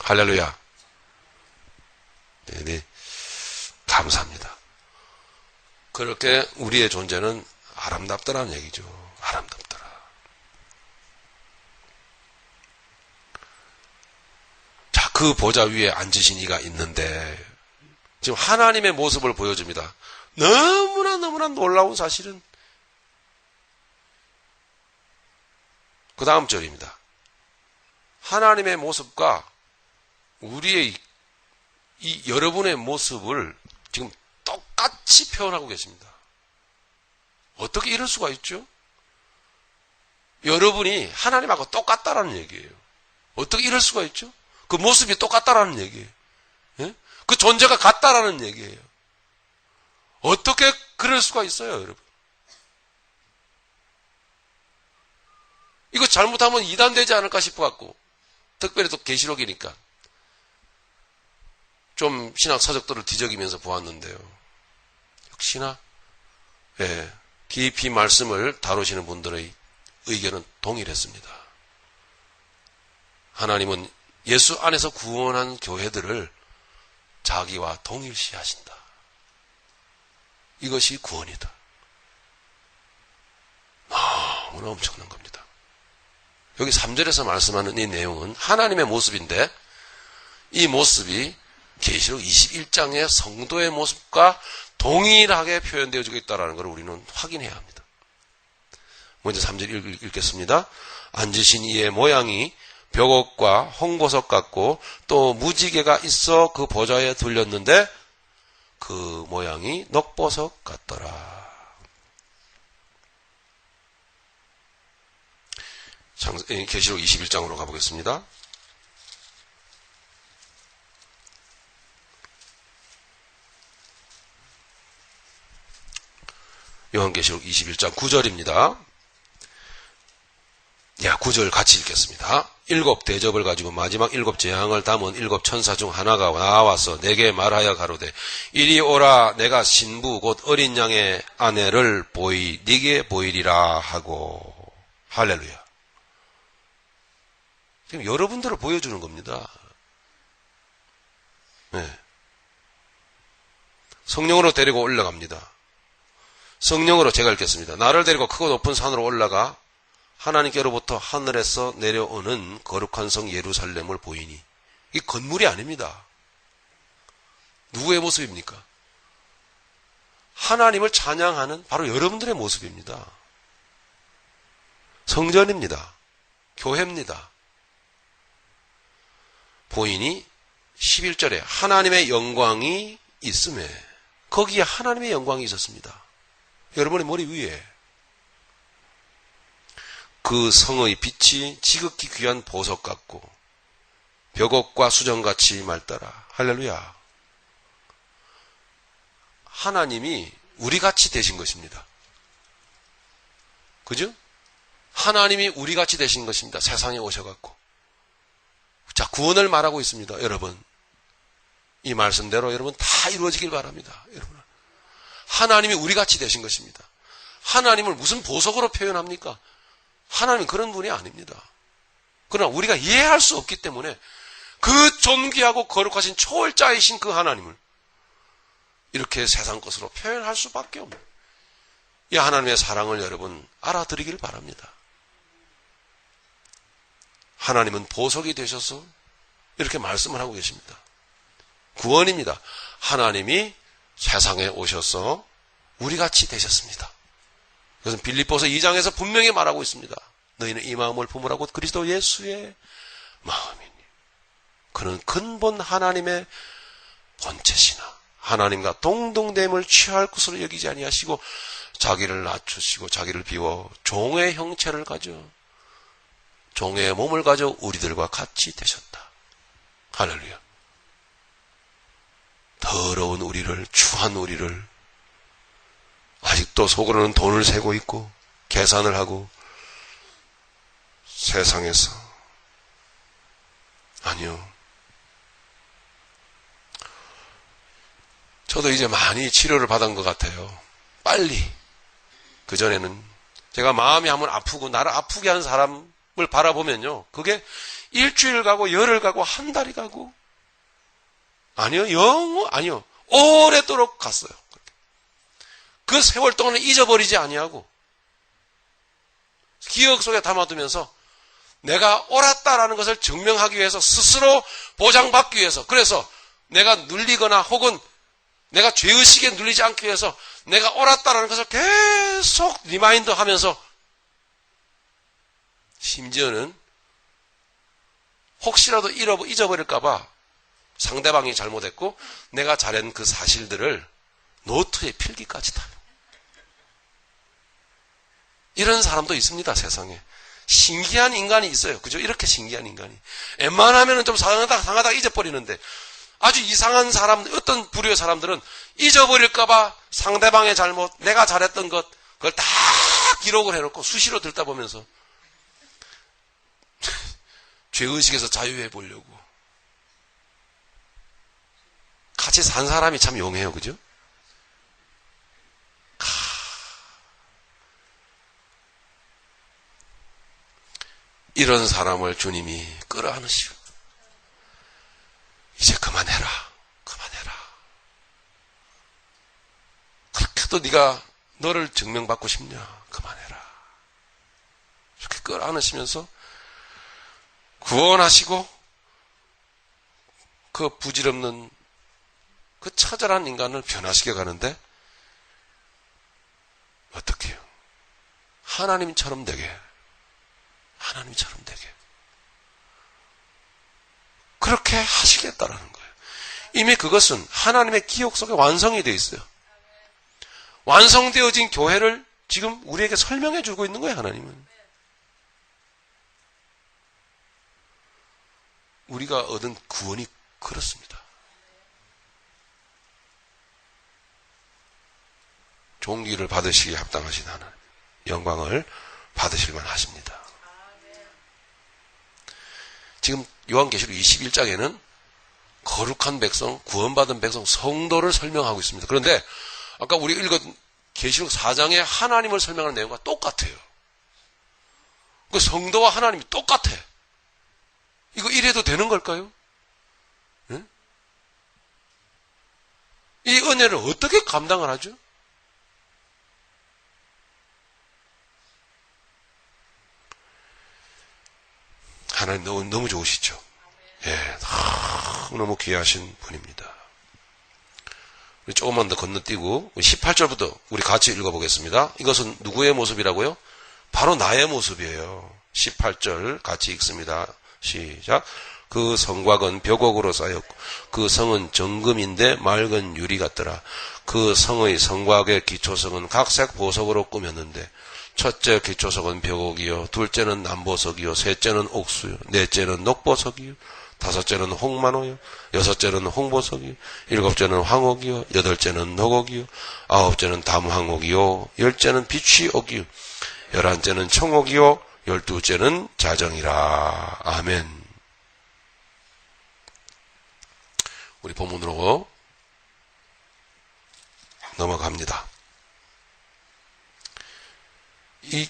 할렐루야. 네, 감사합니다. 그렇게 우리의 존재는 아름답더라는 얘기죠. 아름답더라. 자, 그 보좌 위에 앉으신 이가 있는데 지금 하나님의 모습을 보여줍니다. 너무나 놀라운 사실은 그 다음 절입니다. 하나님의 모습과 우리의 이 여러분의 모습을 지금 똑같이 표현하고 계십니다. 어떻게 이럴 수가 있죠? 여러분이 하나님하고 똑같다라는 얘기예요. 어떻게 이럴 수가 있죠? 그 모습이 똑같다라는 얘기예요. 예? 그 존재가 같다라는 얘기예요. 어떻게 그럴 수가 있어요, 여러분? 이거 잘못하면 이단되지 않을까 싶어갖고, 특별히 또 계시록이니까 좀 신학 서적들을 뒤적이면서 보았는데요. 역시나 깊이 말씀을 다루시는 분들의 의견은 동일했습니다. 하나님은 예수 안에서 구원한 교회들을 자기와 동일시하신다. 이것이 구원이다. 너무나 엄청난 겁니다. 여기 3절에서 말씀하는 이 내용은 하나님의 모습인데 이 모습이 계시록 21장의 성도의 모습과 동일하게 표현되어지고 있다는 것을 우리는 확인해야 합니다. 먼저 3절 읽겠습니다. 앉으신 이의 모양이 벽옥과 홍보석 같고 또 무지개가 있어 그 보좌에 둘렸는데 그 모양이 녹보석 같더라. 계시록 21장으로 가보겠습니다. 요한계시록 21장 9절입니다. 9절 같이 읽겠습니다. 7 대접을 가지고 마지막 7 재앙을 담은 7 천사 중 하나가 나와서 내게 말하여 가로되 이리 오라 내가 신부 곧 어린 양의 아내를 네게 보이리라 하고. 할렐루야. 지금 여러분들을 보여주는 겁니다. 네. 성령으로 데리고 올라갑니다. 성령으로 제가 읽겠습니다. 나를 데리고 크고 높은 산으로 올라가 하나님께로부터 하늘에서 내려오는 거룩한 성 예루살렘을 보이니. 이 건물이 아닙니다. 누구의 모습입니까? 하나님을 찬양하는 바로 여러분들의 모습입니다. 성전입니다. 교회입니다. 보이니 11절에 하나님의 영광이 있음에 거기에 하나님의 영광이 있었습니다. 여러분의 머리 위에 그 성의 빛이 지극히 귀한 보석 같고 벽옥과 수정같이 맑더라. 할렐루야. 하나님이 우리같이 되신 것입니다. 그죠? 하나님이 우리같이 되신 것입니다. 세상에 오셔갖고. 자, 구원을 말하고 있습니다. 여러분. 이 말씀대로 여러분 다 이루어지길 바랍니다. 여러분. 하나님이 우리같이 되신 것입니다. 하나님을 무슨 보석으로 표현합니까? 하나님은 그런 분이 아닙니다. 그러나 우리가 이해할 수 없기 때문에 그 존귀하고 거룩하신 초월자이신 그 하나님을 이렇게 세상 것으로 표현할 수밖에 없는 이 하나님의 사랑을 여러분 알아드리길 바랍니다. 하나님은 보석이 되셔서 이렇게 말씀을 하고 계십니다. 구원입니다. 하나님이 세상에 오셔서 우리같이 되셨습니다. 그것은 빌립보서 2장에서 분명히 말하고 있습니다. 너희는 이 마음을 품으라고 그리스도 예수의 마음이니. 그는 근본 하나님의 본체시나 하나님과 동등됨을 취할 것으로 여기지 아니하시고 자기를 낮추시고 자기를 비워 종의 형체를 가져 종의 몸을 가져 우리들과 같이 되셨다. 할렐루야. 더러운 우리를, 추한 우리를 아직도 속으로는 돈을 세고 있고 계산을 하고 세상에서 아니요. 저도 이제 많이 치료를 받은 것 같아요. 빨리. 그전에는 제가 마음이 한번 아프고 나를 아프게 하는 사람을 바라보면요. 그게 일주일 가고 열흘 가고 한 달이 가고 아니요 오래도록 갔어요. 그 세월 동안은 잊어버리지 아니하고 기억 속에 담아두면서 내가 옳았다라는 것을 증명하기 위해서 스스로 보장받기 위해서 그래서 내가 눌리거나 혹은 내가 죄의식에 눌리지 않기 위해서 내가 옳았다라는 것을 계속 리마인드 하면서 심지어는 혹시라도 잊어버릴까봐 상대방이 잘못했고 내가 잘한 그 사실들을 노트에 필기까지 다. 이런 사람도 있습니다, 세상에. 신기한 인간이 있어요. 그죠? 이렇게 신기한 인간이. 웬만하면 좀 상하다 잊어버리는데 아주 이상한 사람, 어떤 부류의 사람들은 잊어버릴까봐 상대방의 잘못, 내가 잘했던 것, 그걸 다 기록을 해놓고 수시로 듣다 보면서 죄의식에서 자유해 보려고. 같이 산 사람이 참 용해요. 그죠? 이런 사람을 주님이 끌어안으시고 이제 그만해라. 그렇게도 네가 너를 증명받고 싶냐? 그만해라. 이렇게 끌어안으시면서 구원하시고 그 부질없는 그 처절한 인간을 변화시켜 가는데 어떻게 해요? 하나님처럼 되게 그렇게 하시겠다라는 거예요. 이미 그것은 하나님의 기억 속에 완성이 되어 있어요. 완성되어진 교회를 지금 우리에게 설명해 주고 있는 거예요. 하나님은. 우리가 얻은 구원이 그렇습니다. 존귀를 받으시기에 합당하신 하나님, 영광을 받으실만 하십니다. 지금 요한계시록 21장에는 거룩한 백성, 구원받은 백성, 성도를 설명하고 있습니다. 그런데 아까 우리 읽은 계시록 4장에 하나님을 설명하는 내용과 똑같아요. 그 성도와 하나님이 똑같아. 이거 이래도 되는 걸까요? 응? 이 은혜를 어떻게 감당을 하죠? 하나님 너무 좋으시죠? 예, 너무 귀하신 분입니다. 우리 조금만 더 건너뛰고 18절부터 우리 같이 읽어보겠습니다. 이것은 누구의 모습이라고요? 바로 나의 모습이에요. 18절 같이 읽습니다. 시작. 그 성곽은 벽옥으로 쌓였고 그 성은 정금인데 맑은 유리 같더라. 그 성의 성곽의 기초성은 각색 보석으로 꾸몄는데 첫째 기초석은 벽옥이요, 둘째는 남보석이요, 셋째는 옥수요, 넷째는 녹보석이요, 다섯째는 홍만호요, 여섯째는 홍보석이요, 일곱째는 황옥이요, 여덟째는 녹옥이요, 아홉째는 담황옥이요, 열째는 비취옥이요, 열한째는 청옥이요, 열두째는 자정이라. 아멘. 우리 본문으로 넘어갑니다. 이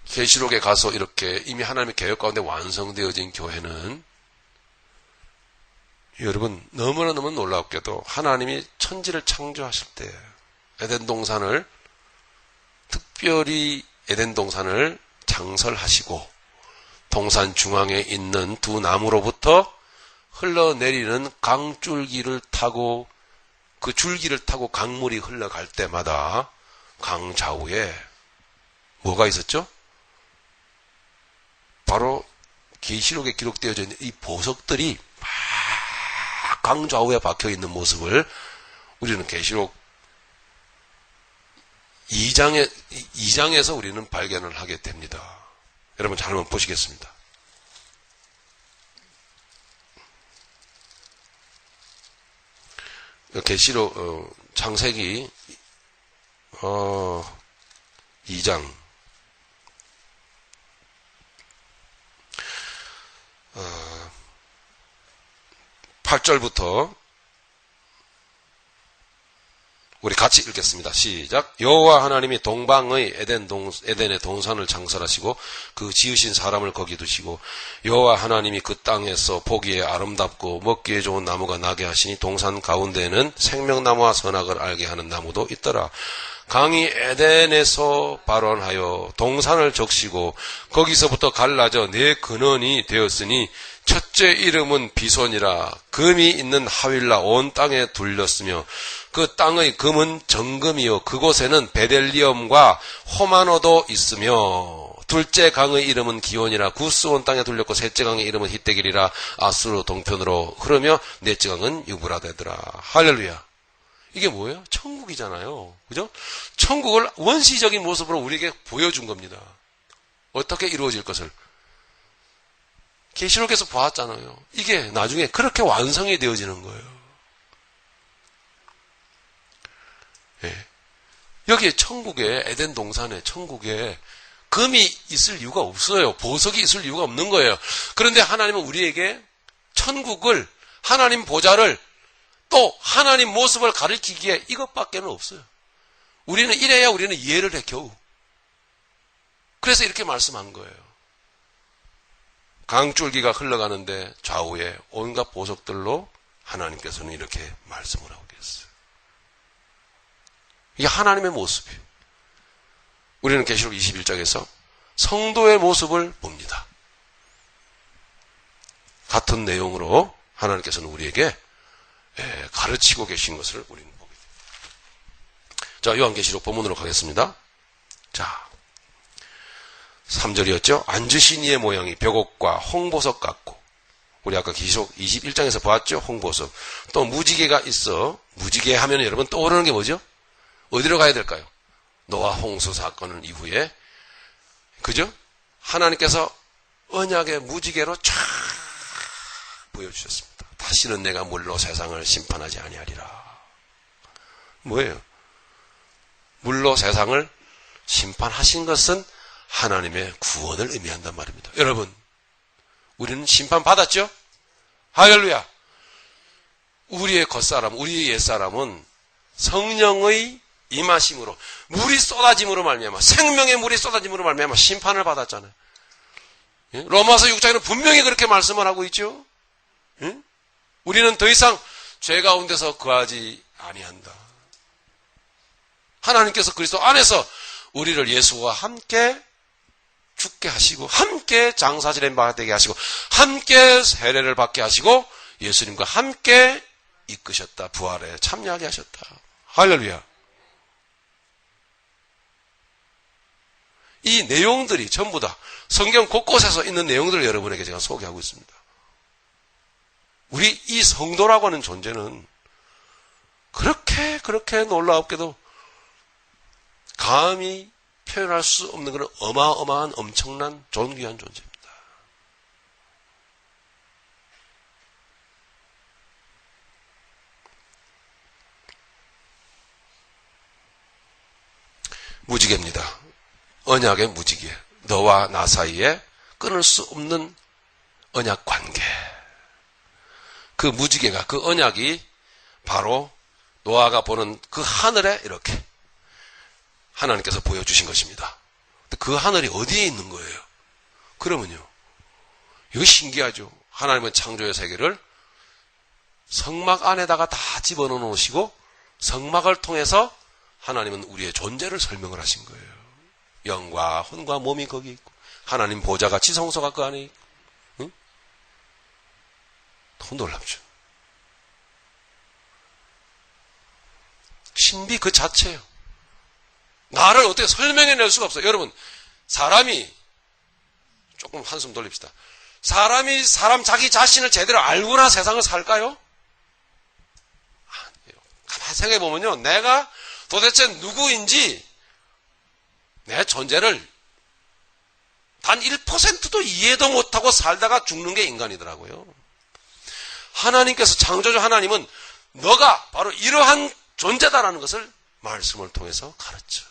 계시록에 가서 이렇게 이미 하나님의 계획 가운데 완성되어진 교회는 여러분 너무나 놀랍게도 하나님이 천지를 창조하실 때 에덴 동산을 특별히 에덴 동산을 장설하시고 동산 중앙에 있는 두 나무로부터 흘러내리는 강줄기를 타고 그 줄기를 타고 강물이 흘러갈 때마다 강 좌우에 뭐가 있었죠? 바로 계시록에 기록되어져 있는 이 보석들이 막 강 좌우에 박혀 있는 모습을 우리는 계시록 2장에서 우리는 발견을 하게 됩니다. 여러분 잘 한번 보시겠습니다. 계시록 창세기 2장 8절부터 우리 같이 읽겠습니다. 시작. 여호와 하나님이 동방의 에덴의 동산을 창설하시고 그 지으신 사람을 거기 두시고 여호와 하나님이 그 땅에서 보기에 아름답고 먹기에 좋은 나무가 나게 하시니 동산 가운데에는 생명나무와 선악을 알게 하는 나무도 있더라. 강이 에덴에서 발원하여 동산을 적시고 거기서부터 갈라져 네 근원이 되었으니 첫째 이름은 비손이라. 금이 있는 하윌라 온 땅에 둘렸으며 그 땅의 금은 정금이요 그곳에는 베델리엄과 호마노도 있으며 둘째 강의 이름은 기온이라. 구스 온 땅에 둘렸고 셋째 강의 이름은 히데길이라. 아수르 동편으로 흐르며 넷째 강은 유브라데더라. 할렐루야. 이게 뭐예요? 천국이잖아요. 그죠? 천국을 원시적인 모습으로 우리에게 보여준 겁니다. 어떻게 이루어질 것을. 계시록에서 보았잖아요. 이게 나중에 그렇게 완성이 되어지는 거예요. 예. 여기에 천국에, 에덴 동산에, 천국에 금이 있을 이유가 없어요. 보석이 있을 이유가 없는 거예요. 그런데 하나님은 우리에게 천국을, 하나님 보좌를, 또 하나님 모습을 가리키기에 이것밖에는 없어요. 우리는 이래야 우리는 이해를 해 겨우. 그래서 이렇게 말씀한 거예요. 강줄기가 흘러가는데 좌우에 온갖 보석들로 하나님께서는 이렇게 말씀을 하고 계세요. 이게 하나님의 모습이에요. 우리는 계시록 21장에서 성도의 모습을 봅니다. 같은 내용으로 하나님께서는 우리에게 가르치고 계신 것을 우리는 보게 됩니다. 자, 요한계시록 본문으로 가겠습니다. 자, 3절이었죠. 앉으신 이의 모양이 벽옥과 홍보석 같고, 우리 아까 계시록 21장에서 보았죠. 홍보석. 또 무지개가 있어. 무지개 하면 여러분 떠오르는 게 뭐죠? 어디로 가야 될까요? 노아 홍수 사건 이후에, 그죠? 하나님께서 언약의 무지개로 쫙 보여주셨습니다. 다시는 내가 물로 세상을 심판하지 아니하리라. 뭐예요? 물로 세상을 심판하신 것은 하나님의 구원을 의미한단 말입니다. 여러분, 우리는 심판받았죠? 할렐루야! 우리의 겉사람, 우리의 옛사람은 성령의 임하심으로, 물이 쏟아짐으로 말미암아, 생명의 물이 쏟아짐으로 말미암아 심판을 받았잖아요. 로마서 6장에는 분명히 그렇게 말씀을 하고 있죠. 우리는 더 이상 죄 가운데서 거하지 아니한다. 하나님께서 그리스도 안에서 우리를 예수와 함께 죽게 하시고, 함께 장사지된 바 되게 하시고, 함께 세례를 받게 하시고, 예수님과 함께 이끄셨다. 부활에 참여하게 하셨다. 할렐루야. 이 내용들이 전부 다 성경 곳곳에서 있는 내용들을 여러분에게 제가 소개하고 있습니다. 우리 이 성도라고 하는 존재는 그렇게 놀라웠게도 감히 표현할 수 없는 그런 어마어마한 엄청난 존귀한 존재입니다. 무지개입니다. 언약의 무지개. 너와 나 사이에 끊을 수 없는 언약 관계. 그 무지개가, 그 언약이 바로 노아가 보는 그 하늘에 이렇게 하나님께서 보여주신 것입니다. 그 하늘이 어디에 있는 거예요? 그러면요, 이거 신기하죠. 하나님은 창조의 세계를 성막 안에다가 다 집어넣어 놓으시고 성막을 통해서 하나님은 우리의 존재를 설명을 하신 거예요. 영과 혼과 몸이 거기 있고 하나님 보좌가 지성소가 그 안에 있고. 응? 너무 놀랍죠. 신비 그 자체예요. 나를 어떻게 설명해낼 수가 없어요. 여러분, 사람이 조금 한숨 돌립시다. 사람이 자기 자신을 제대로 알고나 세상을 살까요? 아니에요. 가만히 생각해보면요, 내가 도대체 누구인지 내 존재를 단 1%도 이해도 못하고 살다가 죽는 게 인간이더라고요. 하나님께서, 창조주 하나님은 너가 바로 이러한 존재다라는 것을 말씀을 통해서 가르쳐.